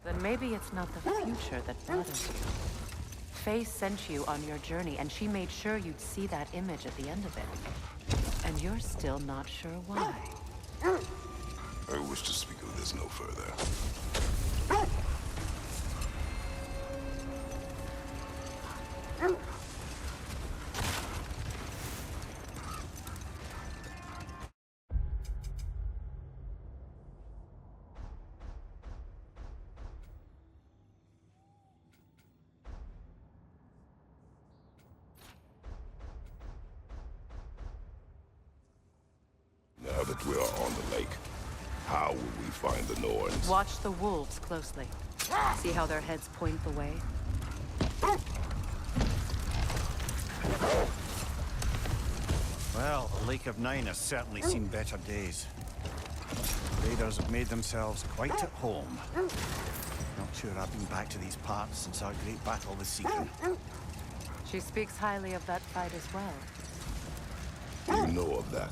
Then maybe it's not the future that bothers you. Faye sent you on your journey, and she made sure you'd see that image at the end of it. And you're still not sure why. I wish to speak of this no further. Now that we are on the lake, how will we find the Norns? Watch the wolves closely. See how their heads point the way? Well, the Lake of Nine has certainly seen better days. Raiders have made themselves quite at home. Not sure I've been back to these parts since our great battle with Seeking. She speaks highly of that fight as well. You know of that?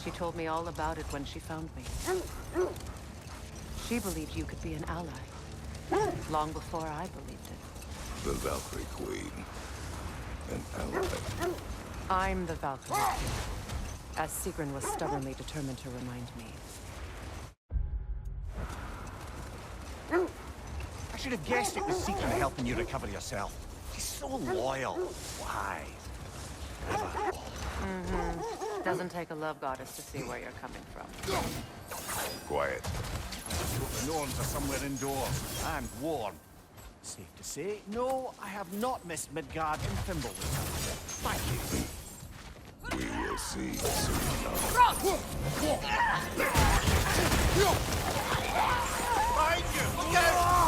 She told me all about it when she found me. She believed you could be an ally. Long before I believed it. The Valkyrie Queen. An ally. I'm the Valkyrie Queen, as Sigrun was stubbornly determined to remind me. I should have guessed it was Seeking helping you recover yourself. She's so loyal. Why? Doesn't take a love goddess to see where you're coming from. Quiet. The Norns are somewhere indoors, and warm. Safe to say, no, I have not missed Midgard and Fimbulwinter. Thank you. We will see soon enough. Behind you! Look out!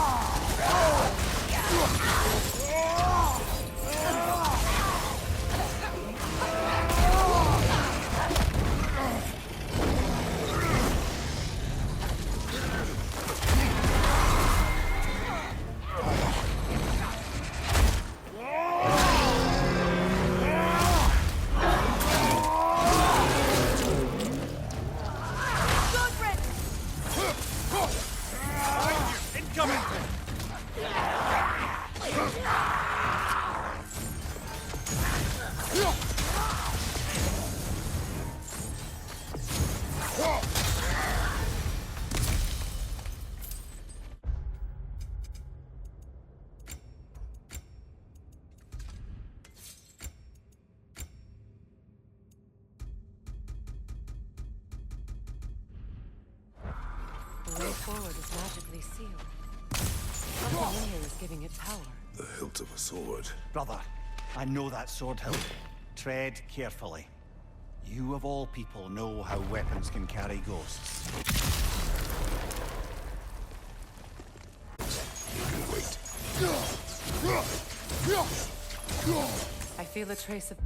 The way forward is magically sealed. Something in here is giving it power. The hilt of a sword. Brother, I know that sword hilt. Tread carefully. You of all people know how weapons can carry ghosts. You can wait. I feel a trace of...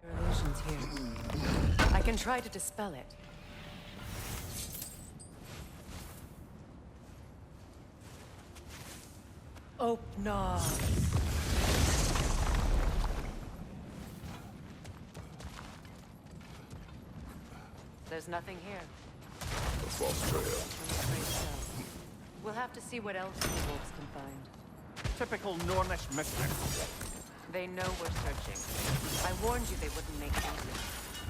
There are illusions here. I can try to dispel it. Opna. There's nothing here. A false trail. I'm afraid so. We'll have to see what else the wolves can find. Typical Nornish mystery. They know we're searching. I warned you they wouldn't make it easy.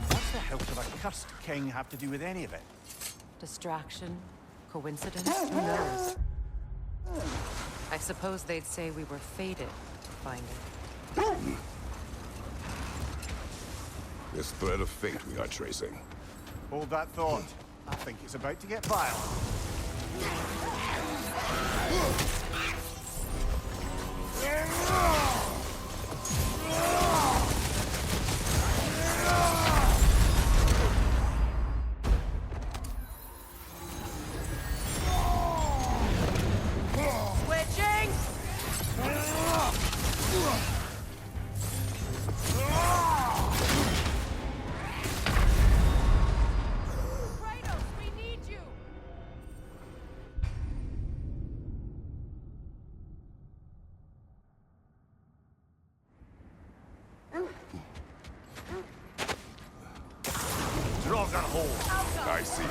What's the hilt of a cursed king have to do with any of it? Distraction? Coincidence? Who knows? I suppose they'd say we were fated to find it. This thread of fate we are tracing. Hold that thought. I think it's about to get violent. Switching! Kratos, we need you! bugger hole. I see it.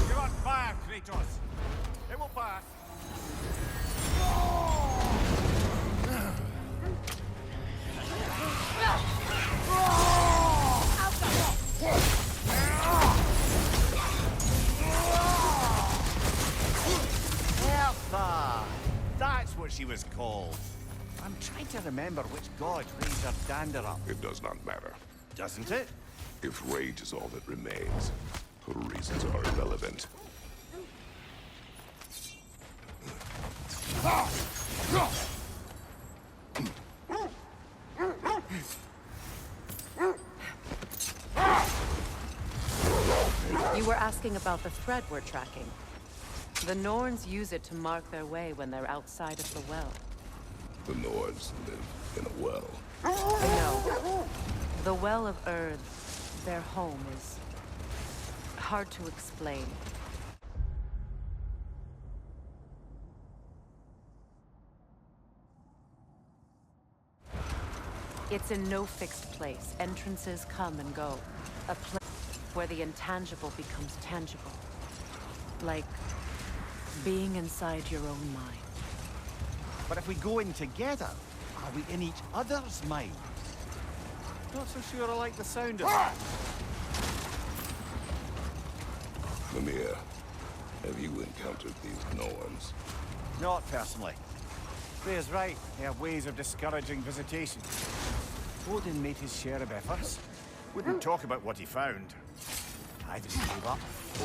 You're on fire, Kratos. It will pass. Elsa! That's what she was called. I'm trying to remember which god raised her dander up. It does not matter. Doesn't it? If rage is all that remains, her reasons are irrelevant. You were asking about the thread we're tracking. The Norns use it to mark their way when they're outside of the well. The Nords live in a well. No. The Well of Erd, their home, is hard to explain. It's in no fixed place. Entrances come and go. A place where the intangible becomes tangible. Like being inside your own mind. But if we go in together, are we in each other's minds? Not so sure I like the sound of it. Mimir, have you encountered these Norns? Not personally. Freya's right. They have ways of discouraging visitation. Odin made his share of efforts. Wouldn't talk about what he found. Either he gave up,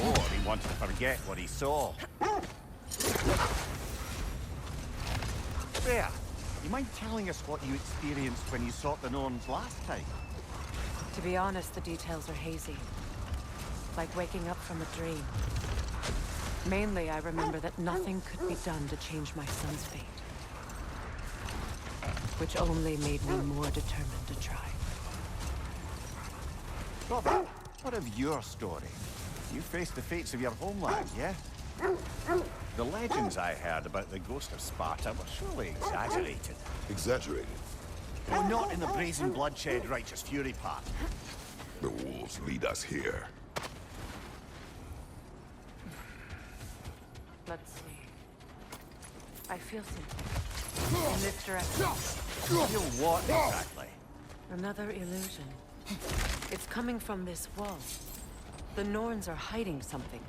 or he wanted to forget what he saw. Freya, you mind telling us what you experienced when you sought the Norns last time? To be honest, the details are hazy. Like waking up from a dream. Mainly, I remember that nothing could be done to change my son's fate. Which only made me more determined to try. Brother, what of your story? You faced the fates of your homeland, yeah? The legends I heard about the ghost of Sparta were surely exaggerated. Exaggerated? Well, not in the brazen bloodshed righteous fury part. The wolves lead us here. Let's see. I feel something. In this direction. Feel what exactly? Another illusion. It's coming from this wall. The Norns are hiding something.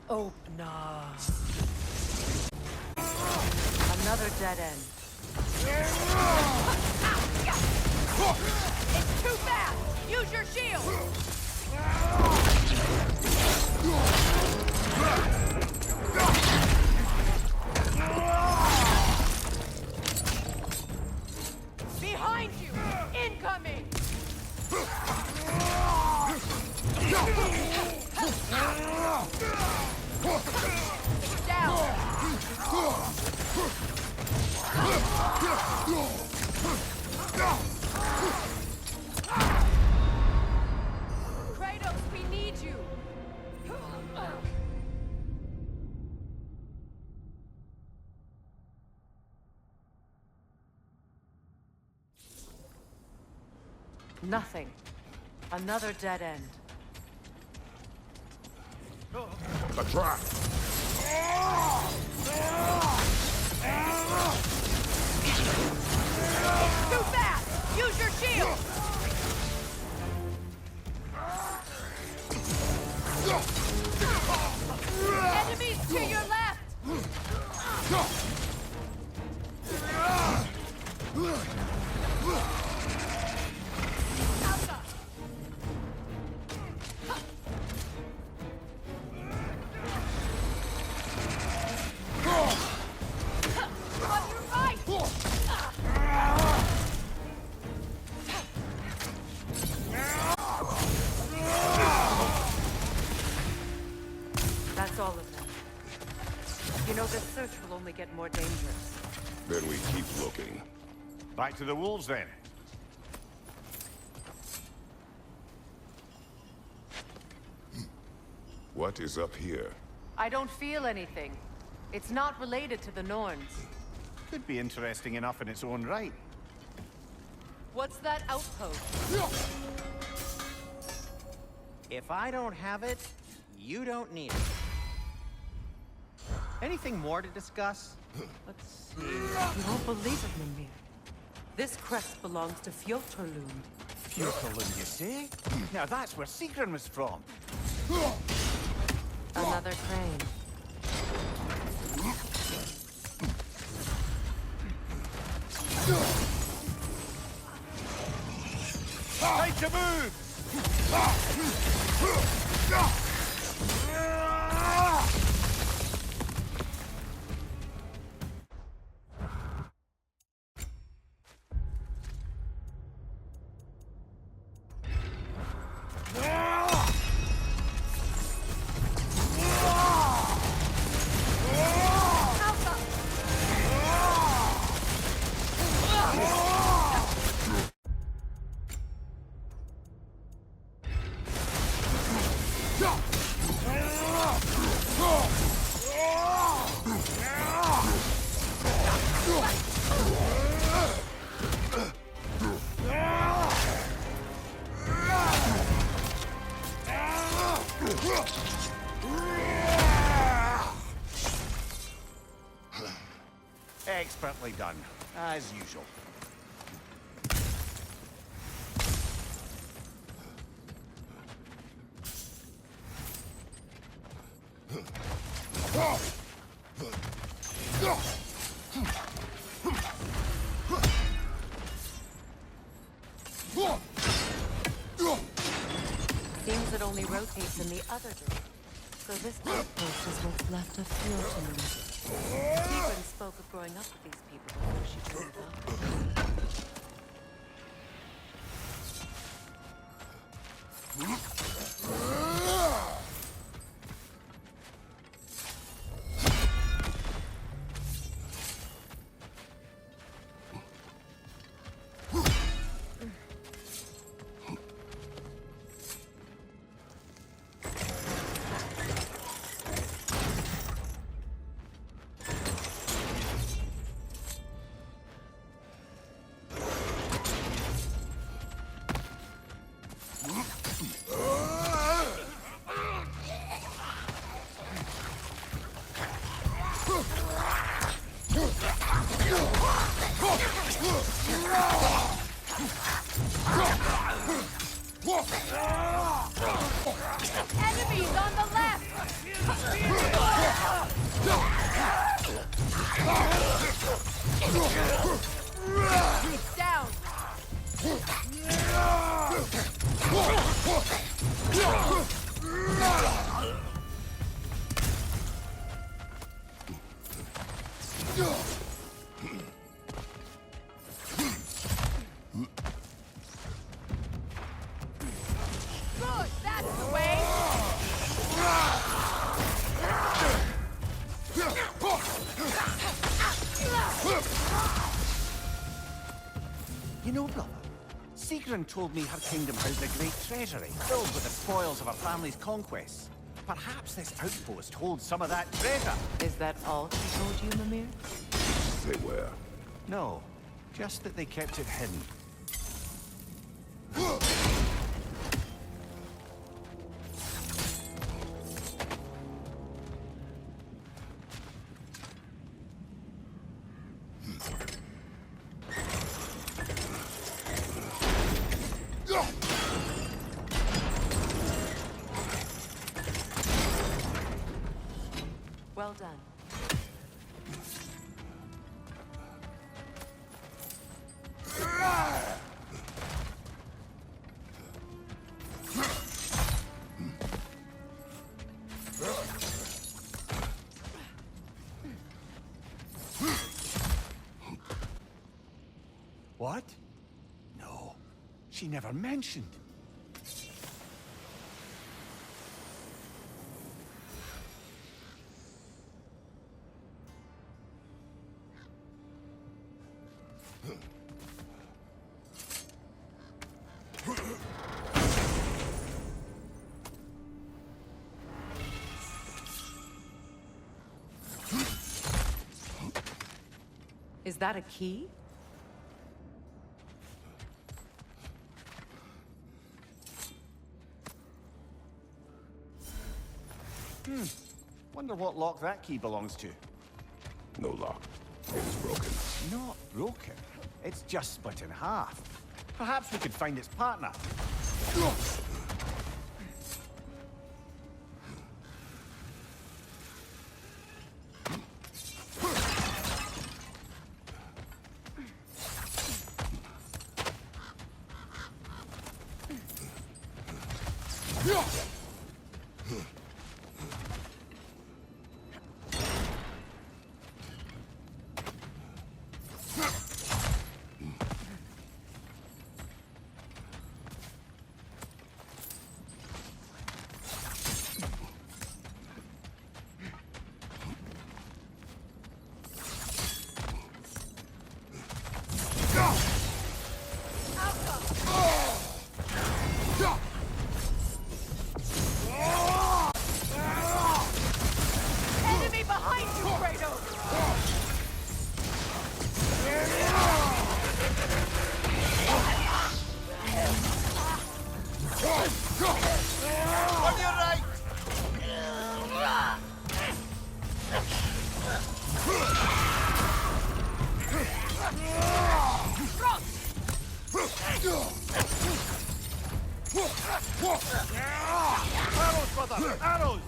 Oh, nah. Another dead end. It's too fast! Use your shield! Behind you! Incoming! Down! Kratos, we need you! Nothing. Another dead end. A trap! Too fast! Use your shield! Enemies to your left! Alpha! On your right! That's all of them. You know, this search will only get more dangerous. Then we keep looking. Back to the wolves then. What is up here? I don't feel anything. It's not related to the Norns. Could be interesting enough in its own right. What's that outpost? If I don't have it, you don't need it. Anything more to discuss? Let's see. You won't believe it, Mimir. This crest belongs to Fjotorlund. Fjotorlund, you say? Now that's where Sigrun was from. Another crane. Time to move! Expertly done, as usual. Seems it only rotates in the other direction. So this outpost is what's left of Fjotorlund. Sigrun spoke of growing up with these people before she turned Enemies on the left! He's down! Good, that's the way! You know, brother, Sigrun told me her kingdom housed a great treasury filled with the spoils of her family's conquests. Perhaps this outpost holds some of that treasure. Is that all she told you, Mimir? Say where? No, just that they kept it hidden. Well done. What? No, she never mentioned. Is that a key? Wonder what lock that key belongs to. No lock. It is broken. Not broken. It's just split in half. Perhaps we could find its partner. Enemy behind you, Kratos! On your right! Arrows, brother! Arrows!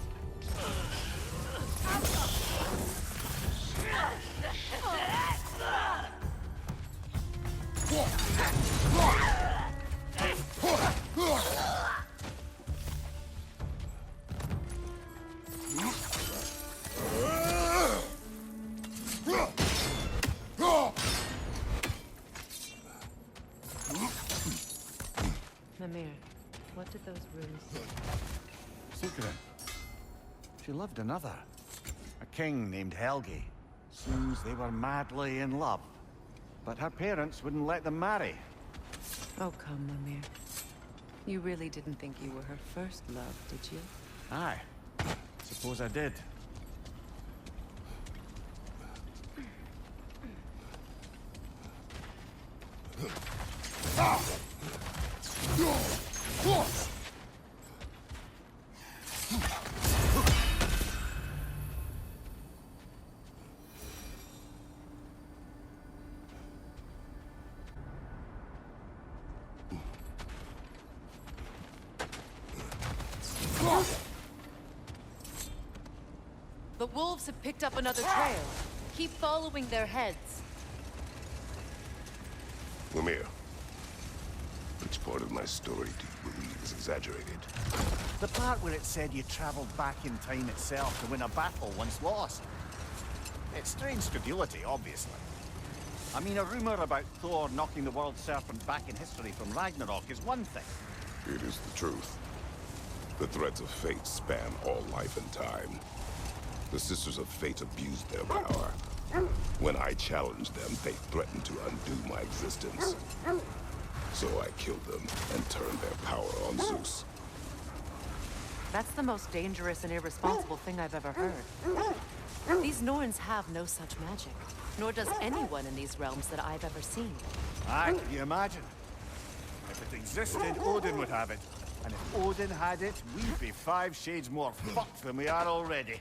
Mimir, what did those runes say? Secret. She loved another. A king named Helgi. Seems they were madly in love. But her parents wouldn't let them marry. Oh, come, Mimir. You really didn't think you were her first love, did you? Aye. Suppose I did. The wolves have picked up another trail. Keep following their heads. Lemire, which part of my story do you believe is exaggerated? The part where it said you traveled back in time itself to win a battle once lost. It's strange credulity, obviously. I mean, a rumor about Thor knocking the world serpent back in history from Ragnarok is one thing. It is the truth. The threads of fate span all life and time. The Sisters of Fate abused their power. When I challenged them, they threatened to undo my existence. So I killed them and turned their power on Zeus. That's the most dangerous and irresponsible thing I've ever heard. These Norns have no such magic, nor does anyone in these realms that I've ever seen. Aye, can you imagine? If it existed, Odin would have it. And if Odin had it, we'd be 5 shades more fucked than we are already.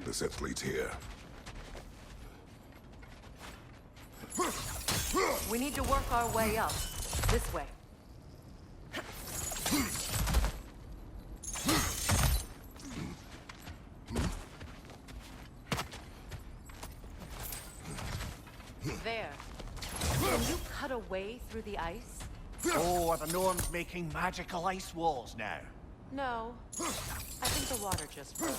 The set leads here. We need to work our way up. This way. There. Can you cut a way through the ice? Oh, are the Norns making magical ice walls now? No. I think the water just broke.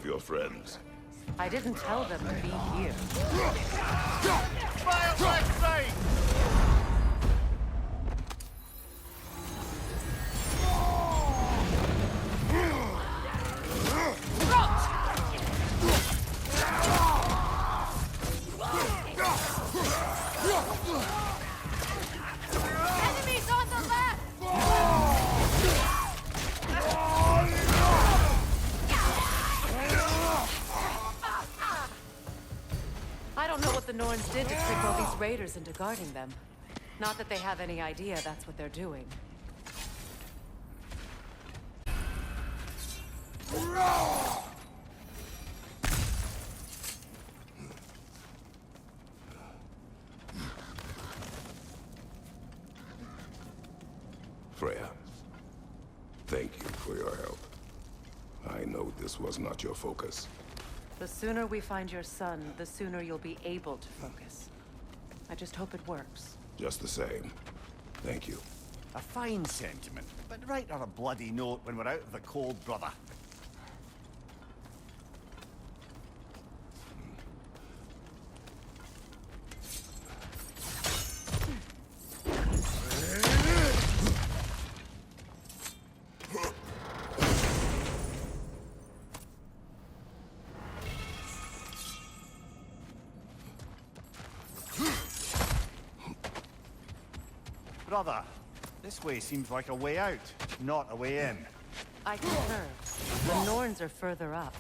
of your friends? I didn't tell them to be here. Fire left side! Enemies on the left! I don't know what the Norns did to trick all these raiders into guarding them. Not that they have any idea that's what they're doing. Freya, thank you for your help. I know this was not your focus. The sooner we find your son, the sooner you'll be able to focus. I just hope it works. Just the same, thank you. A fine sentiment, but write her a bloody note when we're out of the cold, brother. Brother, this way seems like a way out, not a way in. I concur. The Norns are further up.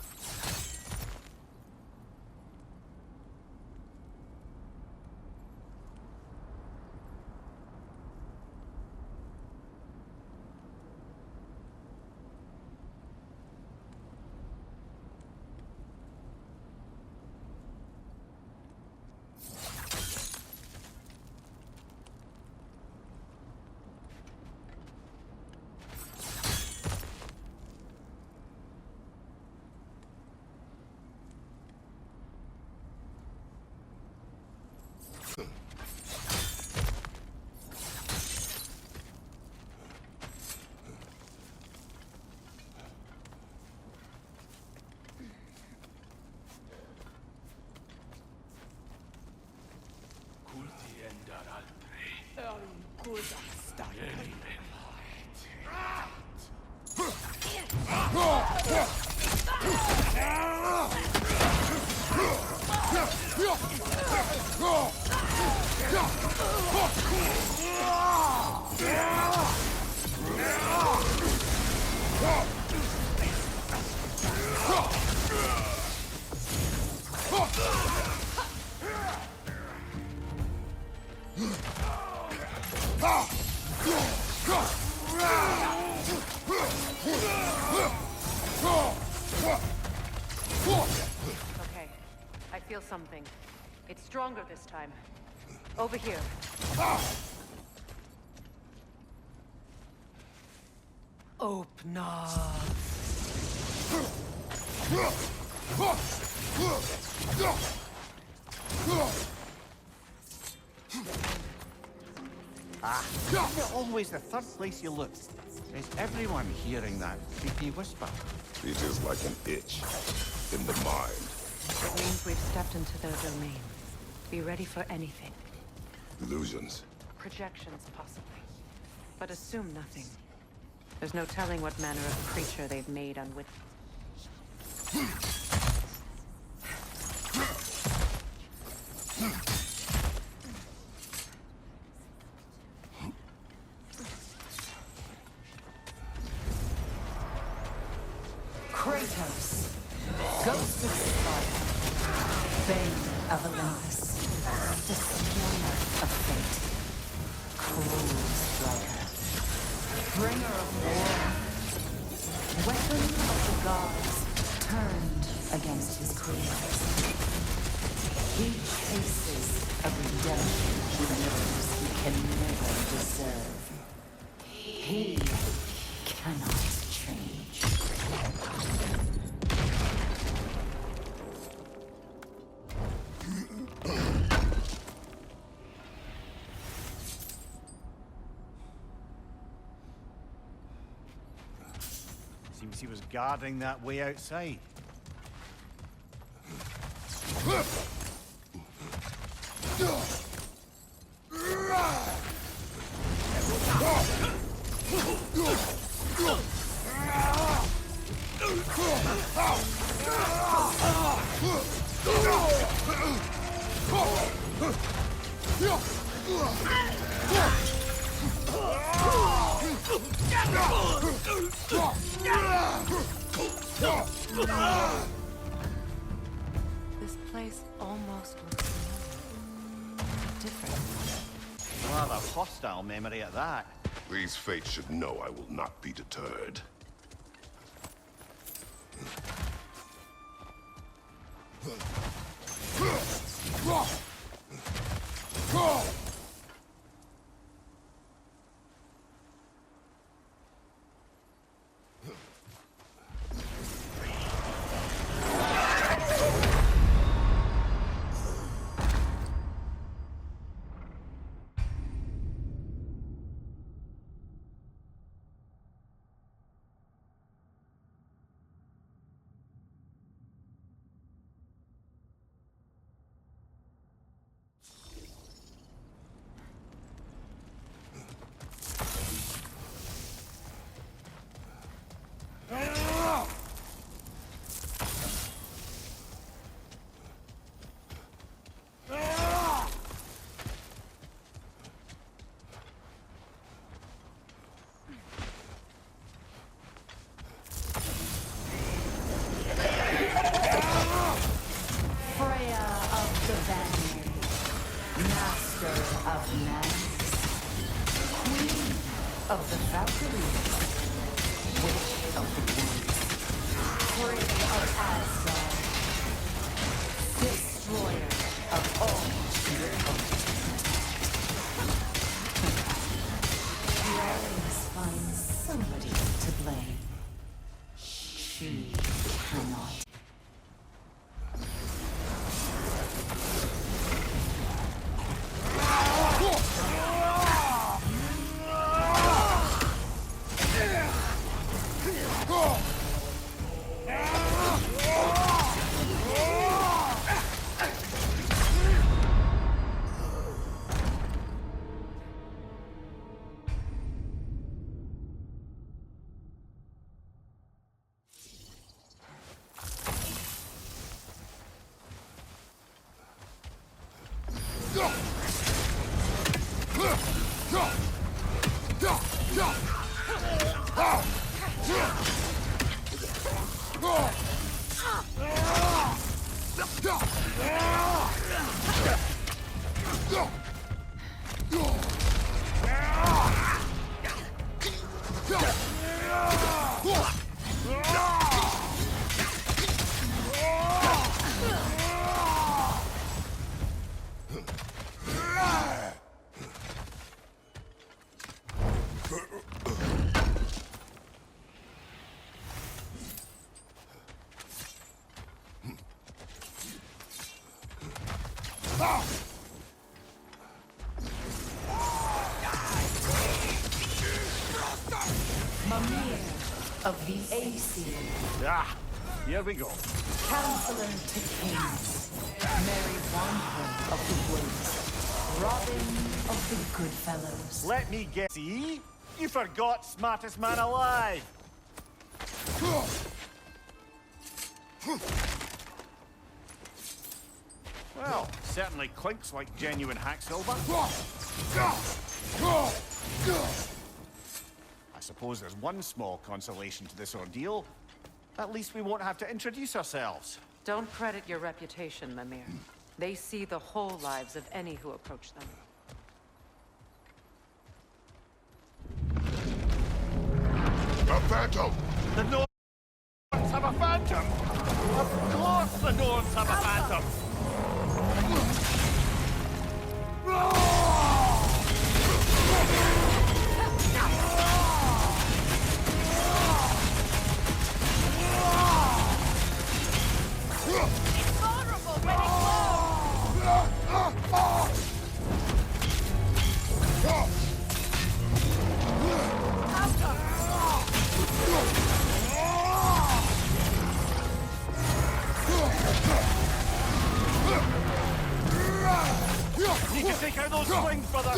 Okay, I feel something. It's stronger this time. Over here. Open up. Isn't it always the third place you look? Is everyone hearing that creepy whisper? It is like an itch in the mind. It means we've stepped into their domain. Be ready for anything. Illusions. Projections, possibly. But assume nothing. There's no telling what manner of creature they've made unwit. Kratos, Ghost of Sparta, Bane of Olympus, Destroyer of Fate, Cruel Striker, Bringer of War, Weapon of the Gods, turned against his creators. He chases a redemption he knows he can never deserve. He cannot change. Seems he was guarding that way outside. This place almost looks familiar. Different. Rather hostile memory at that. These fates should know I will not be deterred. Of the Valkyries, Witch of the Woods, Prey of Asgard, Destroyer of all heroes. She always finds somebody to blame. She cannot. Of the AC, Ah, here we go. Counselor to Kings, Mary Wanderer of the Woods, Robin of the Goodfellows. Let me guess. See? You forgot smartest man alive. Well, certainly clinks like genuine hack silver. I suppose there's one small consolation to this ordeal. At least we won't have to introduce ourselves. Don't credit your reputation, Mimir. They see the whole lives of any who approach them. A phantom! The Norns have a phantom! Of course the Norns have a phantom! Vulnerable when it glows! You can take out those swings, brother!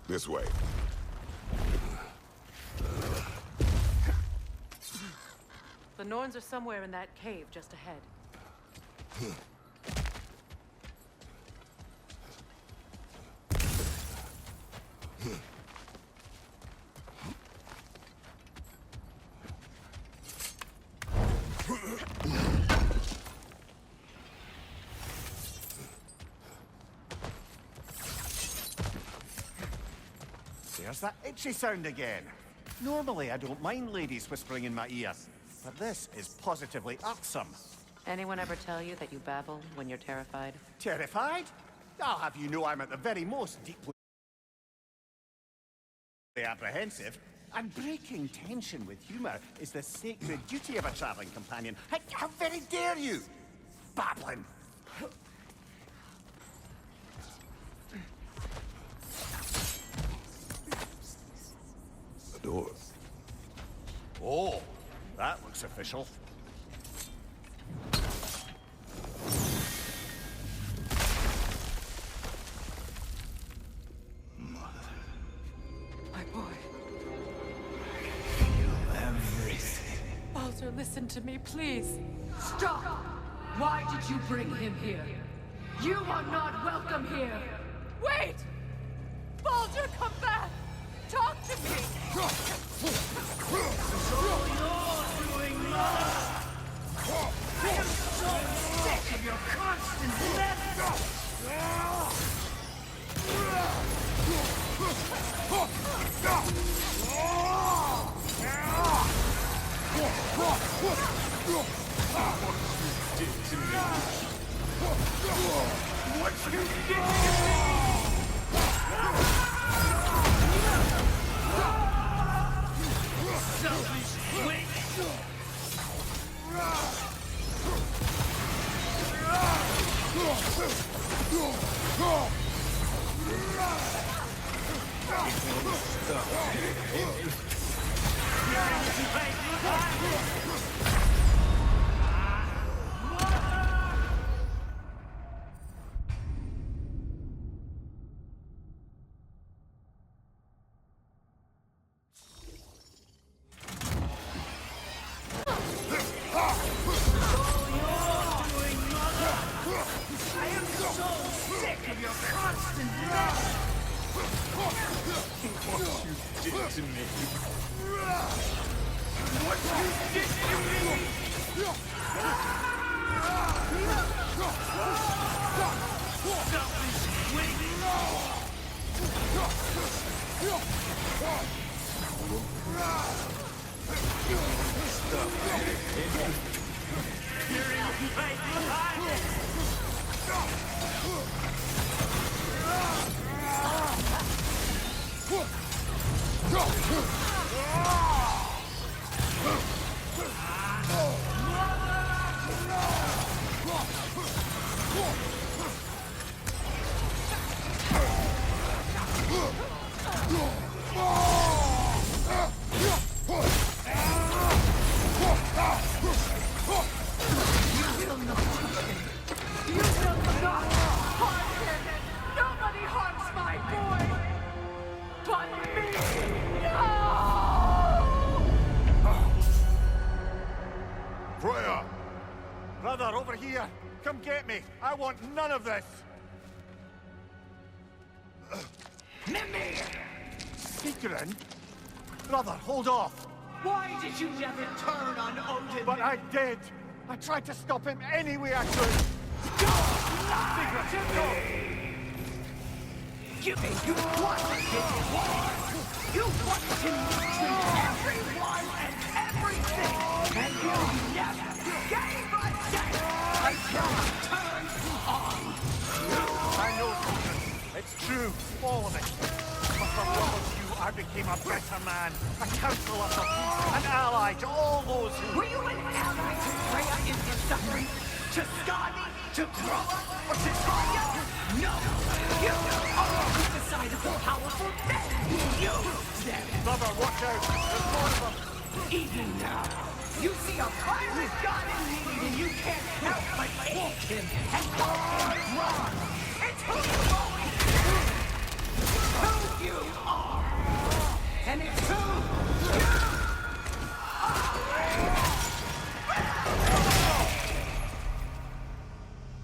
This way. The Norns are somewhere in that cave just ahead. There's that itchy sound again. Normally, I don't mind ladies whispering in my ear, but this is positively irksome. Anyone ever tell you that you babble when you're terrified? Terrified? I'll have you know I'm at the very most deeply apprehensive. And breaking tension with humor is the sacred duty of a traveling companion. How very dare you! Babbling! The door. Oh, that looks official. My boy. Everything. Baldur, listen to me, please. Stop! Why did you bring him here? You are not welcome here! Wait! Baldur, come back! Talk to me! I am so sick of your constant What you did to me! Selfish witch! I am so sick of your constant love! What you did to me. What you did to me! Selfish Nobody harms my boy! But me! No! Freya! Brother, over here! Come get me! I want none of this! Mimir! Secret? Brother, hold off! Why did you never turn on Odin? But I did! I tried to stop him any way I could! Lie to me! You wanted his war! You wanted him to treat everyone and everything! And you never gave a damn until I turned on you! I know, Secret. It's true, all of it. But for all of you, I became a better man, a counselor for peace, an ally to all those who... Were you an ally to Freya in her suffering? To Skadi? To Groa? Or to Tanya? No! You only decided the powerful men! You used them! Brother, watch out! There's more of them! Even now, you see a pirate god in need and you can't help but hate him and call him wrong. It's who you always been. Who you are. And it's who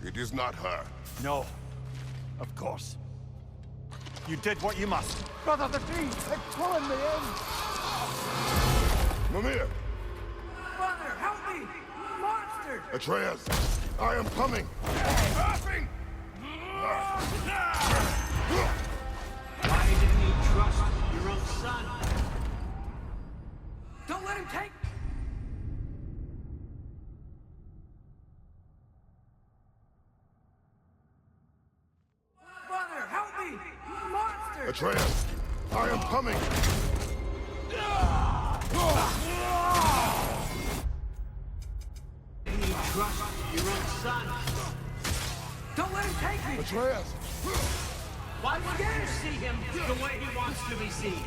you It is not her. No. Of course. You did what you must. Brother, the bees! They're pulling me in! Mimir! Brother, help me! Monster! Atreus! I am coming! Why didn't you trust your own son? Don't let him take... Brother, help me! Monster! Atreus! I am coming! Didn't you trust your own son? Don't let him take me! Atreus! Why wouldn't you see him the way he wants to be seen?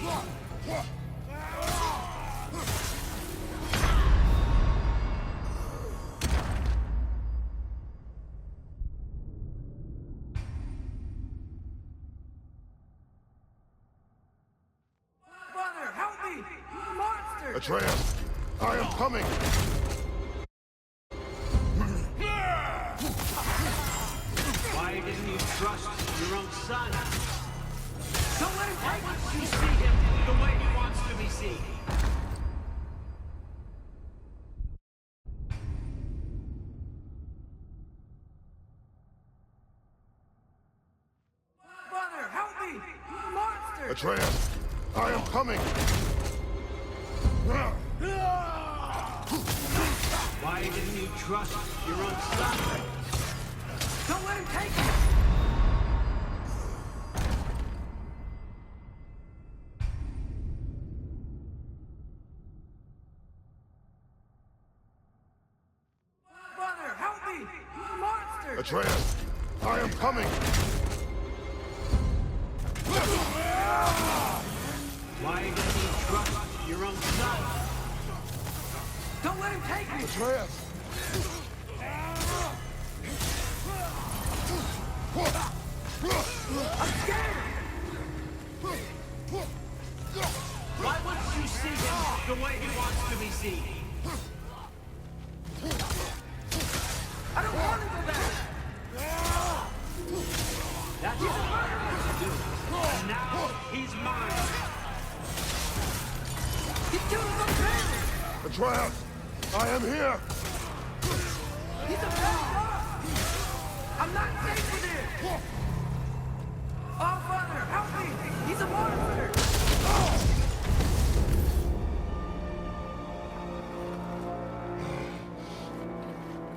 Brother, help me! Monster! Atreus! I am coming! Why didn't you trust your own son? Don't let him take it! You see him the way he wants to be seen. Brother, help me! Monster! Atreus! I am coming! Why didn't you trust your own son? Don't let him take it! Brother, help me! Monster! Atreus! I am coming! Why didn't you trust your own son? Don't let him take me! Atreus! I'm scared! Why wouldn't you see him the way he wants to be seen? I don't want to go back! That's what I want to do. And now he's mine. He's doing something! Atreus! I am here! He's a bad boss! I'm not safe with him! Oh, Father, help me! He's a monster!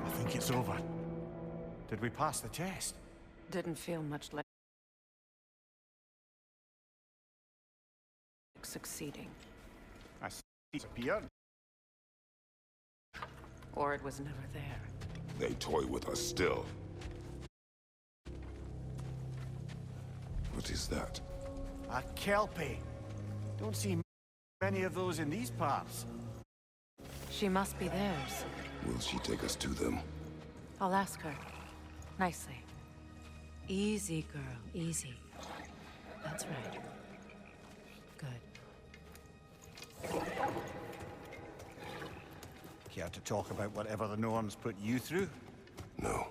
I think it's over. Did we pass the test? Didn't feel much like succeeding. I see it's appeared. Or it was never there. They toy with us still. What is that? A kelpie. Don't see many of those in these parts. She must be theirs. Will she take us to them? I'll ask her. Nicely. Easy, girl. Easy. That's right. Good. Care to talk about whatever the Norns put you through? No.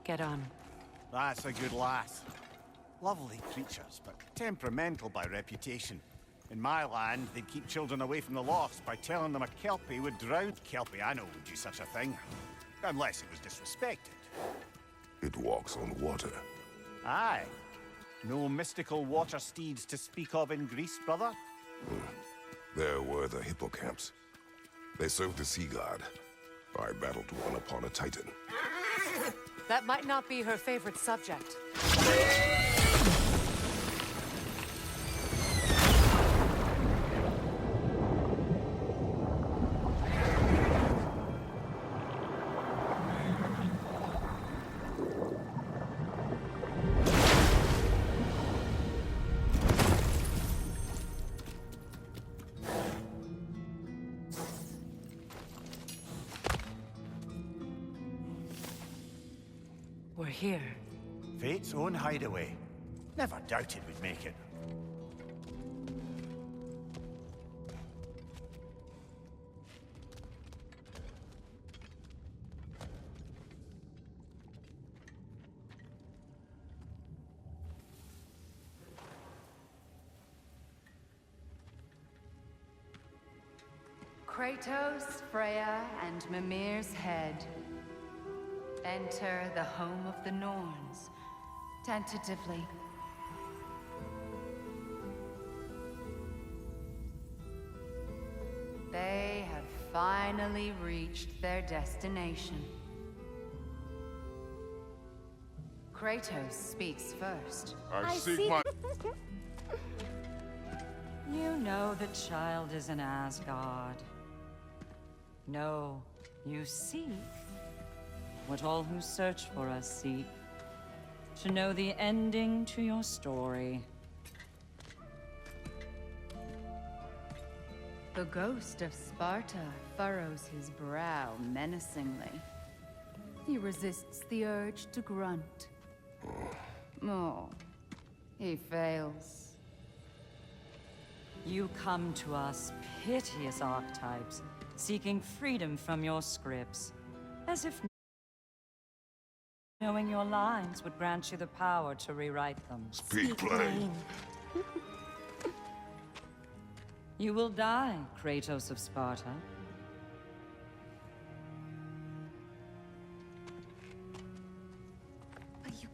Get on. That's a good lass. Lovely creatures, but temperamental by reputation. In my land, they'd keep children away from the lochs by telling them a kelpie would drown. Kelpie, I know, would do such a thing. Unless it was disrespected. It walks on water. Aye. No mystical water steeds to speak of in Greece, brother? There were the hippocamps. They served the sea god. I battled one upon a titan. That might not be her favorite subject. We're here. Fate's own hideaway. Never doubted we'd make it. Kratos, Freya, and Mimir's head. Enter the home of the Norns, tentatively. They have finally reached their destination. Kratos speaks first. I seek my... You know the child is in Asgard. No, you seek what all who search for us seek. To know the ending to your story. The ghost of Sparta furrows his brow menacingly. He resists the urge to grunt. Oh, he fails. You come to us, piteous archetypes, seeking freedom from your scripts, as if knowing your lines would grant you the power to rewrite them. Speak plain. You will die, Kratos of Sparta.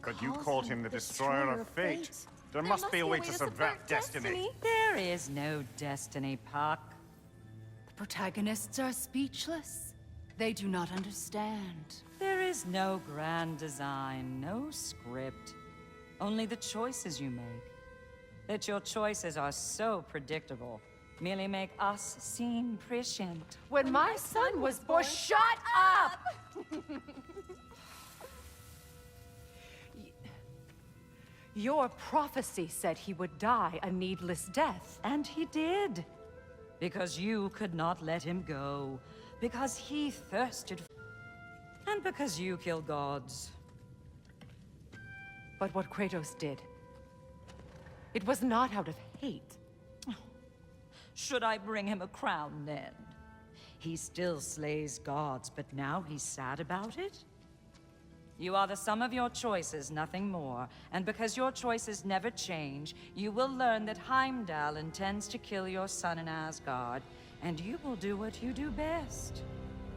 But you called him the Destroyer of Fate. There must be a way to subvert destiny. There is no destiny, Puck. The protagonists are speechless. They do not understand. There is no grand design, no script. Only the choices you make. That your choices are so predictable merely make us seem prescient. When my son was born, shut up! Your prophecy said he would die a needless death. And he did. Because you could not let him go. Because he thirsted. And because you kill gods. But what Kratos did, it was not out of hate. Should I bring him a crown then? He still slays gods, but now he's sad about it? You are the sum of your choices, nothing more. And because your choices never change, you will learn that Heimdall intends to kill your son in Asgard, and you will do what you do best.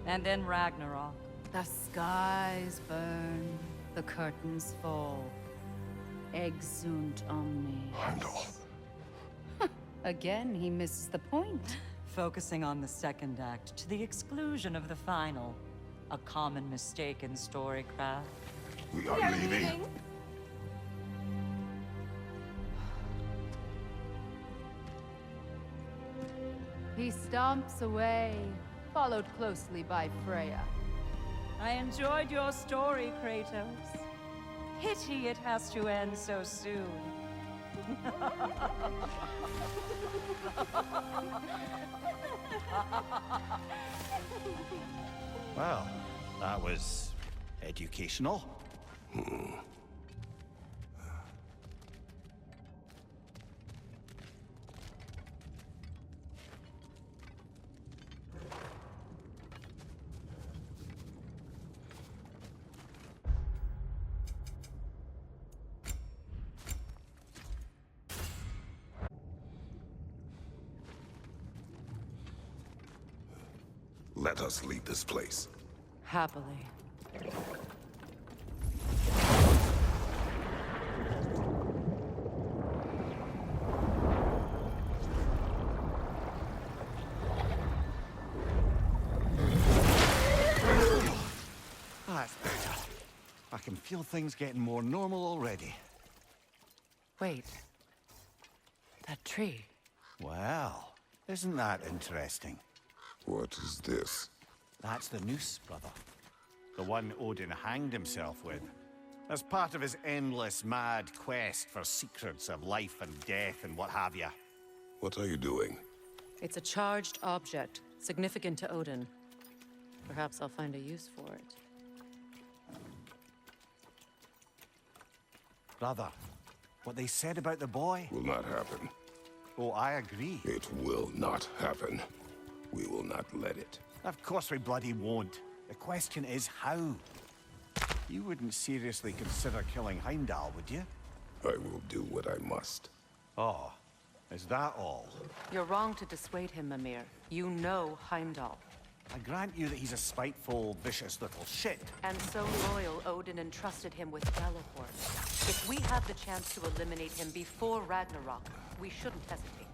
And then Ragnarok. The skies burn, the curtains fall. Exunt omnes. Heimdall. Again, he misses the point. Focusing on the second act to the exclusion of the final. A common mistake in storycraft. We are leaving. He stomps away, followed closely by Freya. I enjoyed your story, Kratos. Pity it has to end so soon. Well, that was educational. Let us leave this place. Happily. That's better. I can feel things getting more normal already. Wait. That tree. Well, isn't that interesting? What is this? That's the noose, brother. The one Odin hanged himself with. As part of his endless, mad quest for secrets of life and death and what have you. What are you doing? It's a charged object, significant to Odin. Perhaps I'll find a use for it. Brother, what they said about the boy? Will not happen. Oh, I agree. It will not happen. We will not let it. Of course we bloody won't. The question is how. You wouldn't seriously consider killing Heimdall, would you? I will do what I must. Oh, is that all? You're wrong to dissuade him, Mimir. You know Heimdall. I grant you that he's a spiteful, vicious little shit. And so loyal, Odin entrusted him with Belahorn. If we had the chance to eliminate him before Ragnarok, we shouldn't hesitate.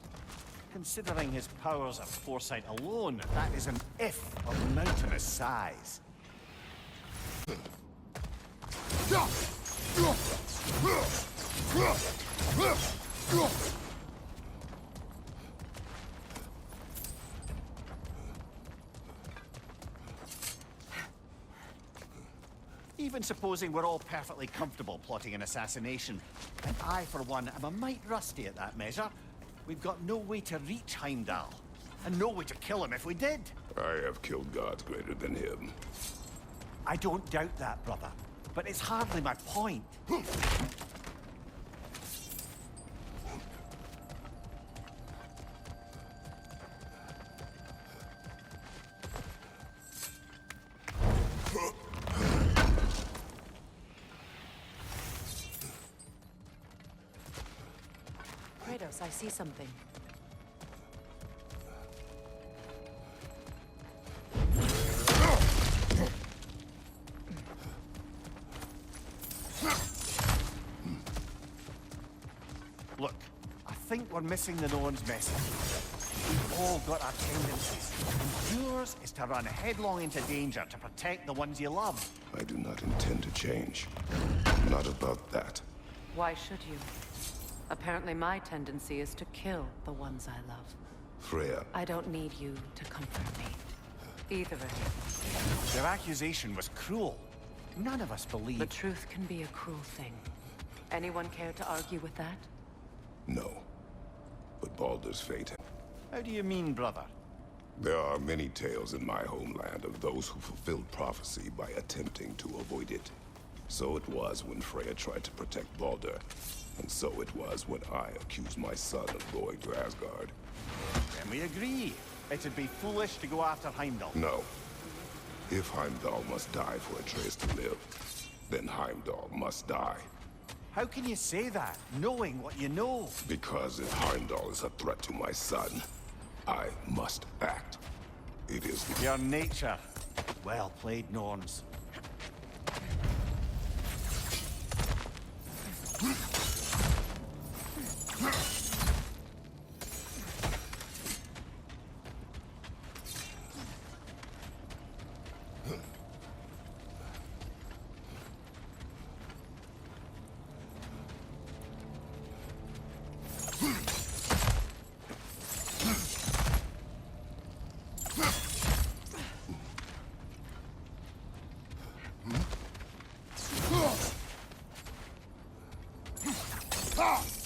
Considering his powers of foresight alone, that is an if of mountainous size. Even supposing we're all perfectly comfortable plotting an assassination, and I, for one, am a mite rusty at that measure, we've got no way to reach Heimdall, and no way to kill him if we did. I have killed gods greater than him. I don't doubt that, brother, but it's hardly my point. Kratos, I see something. Look, I think we're missing the Norn's message. We've all got our tendencies, and yours is to run headlong into danger to protect the ones you love. I do not intend to change. Not about that. Why should you? Apparently my tendency is to kill the ones I love. Freya, I don't need you to comfort me. Either of you. Their accusation was cruel. None of us believe. The truth can be a cruel thing. Anyone care to argue with that? no. But Baldur's fate. How do you mean, brother? There are many tales in my homeland of those who fulfilled prophecy by attempting to avoid it. So it was when Freya tried to protect Baldur. And so it was when I accused my son of going to Asgard. Then we agree. It'd be foolish to go after Heimdall. No. If Heimdall must die for Atreus to live, then Heimdall must die. How can you say that, knowing what you know? Because if Heimdall is a threat to my son, I must act. It is Your nature. Well played, Norns. Ah!